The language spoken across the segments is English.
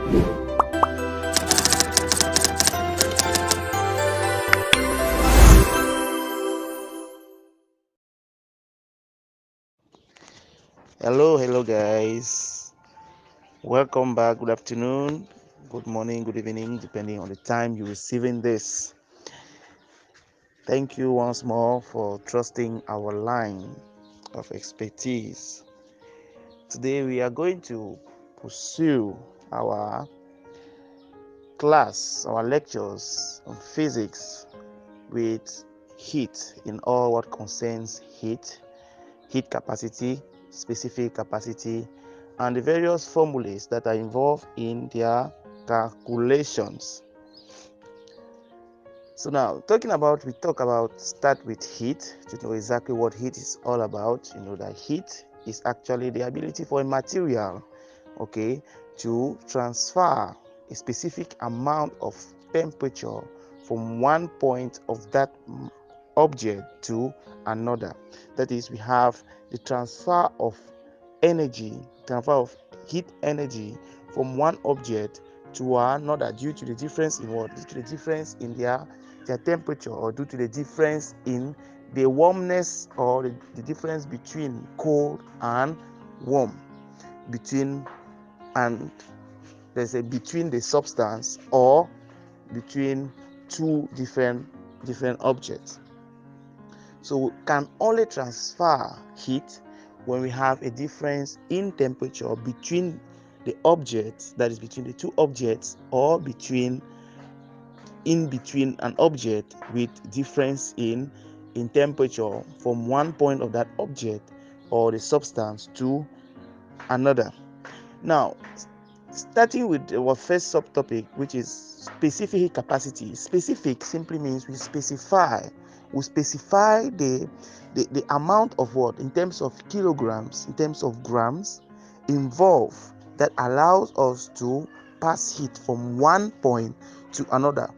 Hello guys. Welcome back. Good afternoon, good morning, good evening, depending on the time you're receiving this. Thank you once more for trusting our line of expertise. Today we are going to pursue our class, our lectures on physics with heat in all what concerns heat capacity, specific capacity, and the various formulas that are involved in their calculations. So now, start with heat to know exactly what heat is all about. You know that heat is actually the ability for a material, to transfer a specific amount of temperature from one point of that object to another. That is, we have the transfer of heat energy from one object to another due to the difference in their temperature, or due to the difference in the warmness, or the difference between cold and warm, between the substance, or between two different objects. So we can only transfer heat when we have a difference in temperature between the objects, that is between the two objects, or in between an object with difference in temperature from one point of that object or the substance to another. Now, starting with our first subtopic, which is specific capacity. Specific simply means we specify the amount of what, in terms of kilograms, in terms of grams, involved, that allows us to pass heat from one point to another.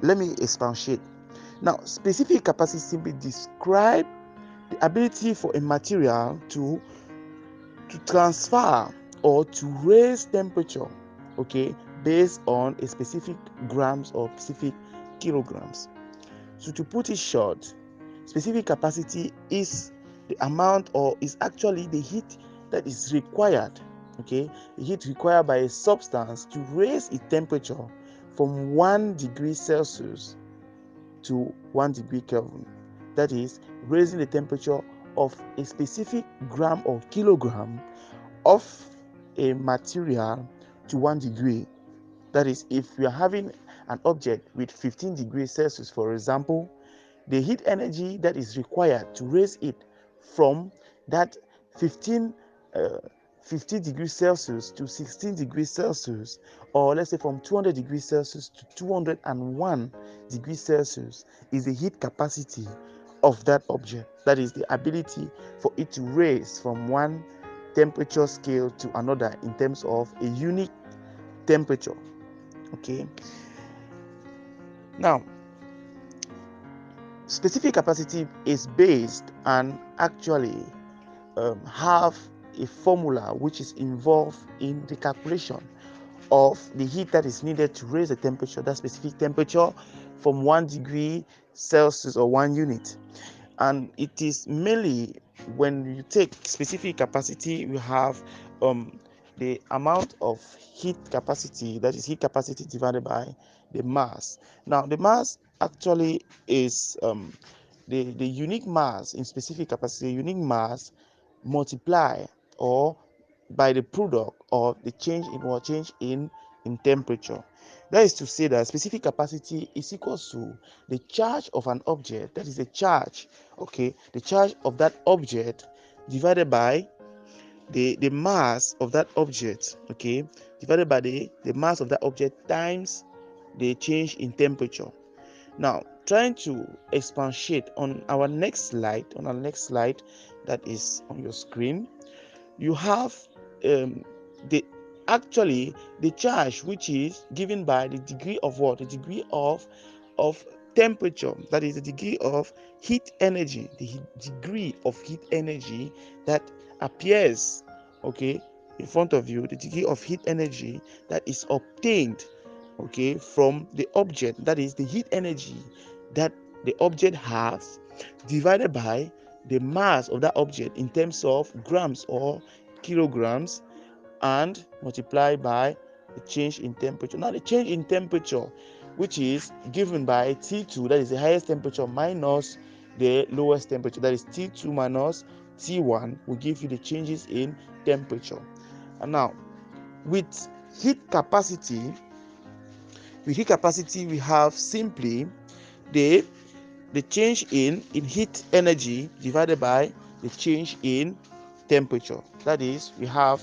Let me expatiate. Now, specific capacity simply describe the ability for a material to transfer or to raise temperature, based on a specific grams or specific kilograms. So to put it short, specific capacity is the amount, or is actually the heat that is required, the heat required by a substance to raise its temperature from 1 degree Celsius to 1 degree Kelvin. That is, raising the temperature of a specific gram or kilogram of a material to 1 degree. That is, if we are having an object with 15 degrees Celsius, for example, the heat energy that is required to raise it from that 15 degrees Celsius to 16 degrees Celsius, or let's say from 200 degrees Celsius to 201 degrees Celsius, is the heat capacity of that object. That is the ability for it to raise from one temperature scale to another in terms of a unique temperature. Now, specific capacity is based and actually have a formula which is involved in the calculation of the heat that is needed to raise the temperature, that specific temperature, from 1 degree Celsius or 1 unit. And it is mainly, when you take specific capacity, we have the amount of heat capacity, that is heat capacity divided by the mass. Now, the mass actually is the unique mass in specific capacity, unique mass multiply or by the product of the change in temperature. That is to say that specific capacity is equal to the charge of an object, that is the charge of that object, divided by the mass of that object, divided by the mass of that object times the change in temperature. Now, trying to expatiate on our next slide, that is on your screen, you have the charge, which is given by the degree of what? The degree of temperature, that is the degree of heat energy, the degree of heat energy that appears in front of you, the degree of heat energy that is obtained, okay, from the object, that is the heat energy that the object has, divided by the mass of that object in terms of grams or kilograms, and multiply by the change in temperature. Now, the change in temperature, which is given by T2, that is the highest temperature, minus the lowest temperature, that is T2 minus T1, will give you the changes in temperature. And now, with heat capacity, we have simply the change in heat energy divided by the change in temperature. That is, we have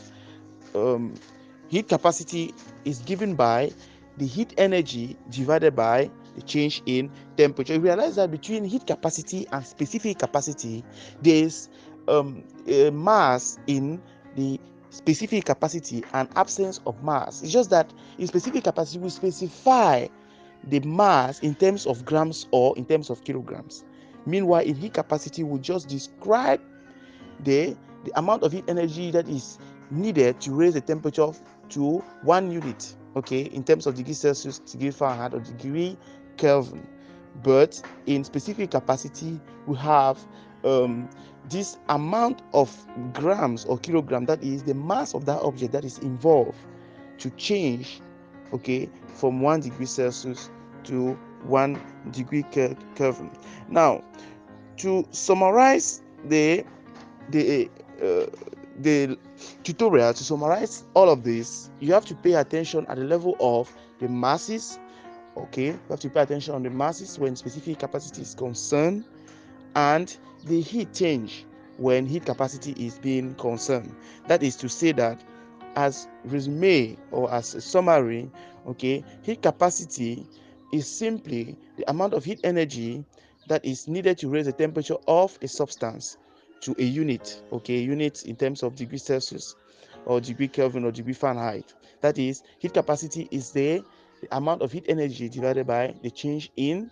heat capacity is given by the heat energy divided by the change in temperature. You realize that between heat capacity and specific capacity, there's a mass in the specific capacity and absence of mass. It's just that in specific capacity, we specify the mass in terms of grams or in terms of kilograms. Meanwhile, in heat capacity, we just describe the amount of heat energy that is needed to raise the temperature to 1 unit, okay, in terms of degree Celsius, degree Fahrenheit, or degree Kelvin. But in specific capacity, we have this amount of grams or kilogram, that is the mass of that object that is involved to change, okay, from 1 degree Celsius to 1 degree Kelvin. Now, to summarize the tutorial, to summarize all of this, you have to pay attention at the level of the masses. Okay, you have to pay attention on the masses when specific capacity is concerned, and the heat change when heat capacity is being concerned. That is to say that, as resume or as a summary, okay, heat capacity is simply the amount of heat energy that is needed to raise the temperature of a substance to a unit, okay, units in terms of degree Celsius or degree Kelvin or degree Fahrenheit. That is, heat capacity is the amount of heat energy divided by the change in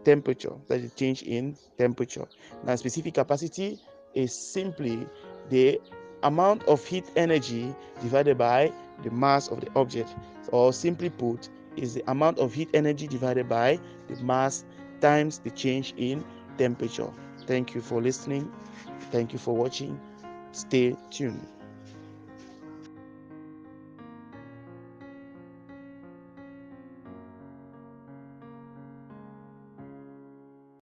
temperature. That is change in temperature. Now, specific capacity is simply the amount of heat energy divided by the mass of the object, or simply put, is the amount of heat energy divided by the mass times the change in temperature. Thank you for listening. Thank you for watching. Stay tuned.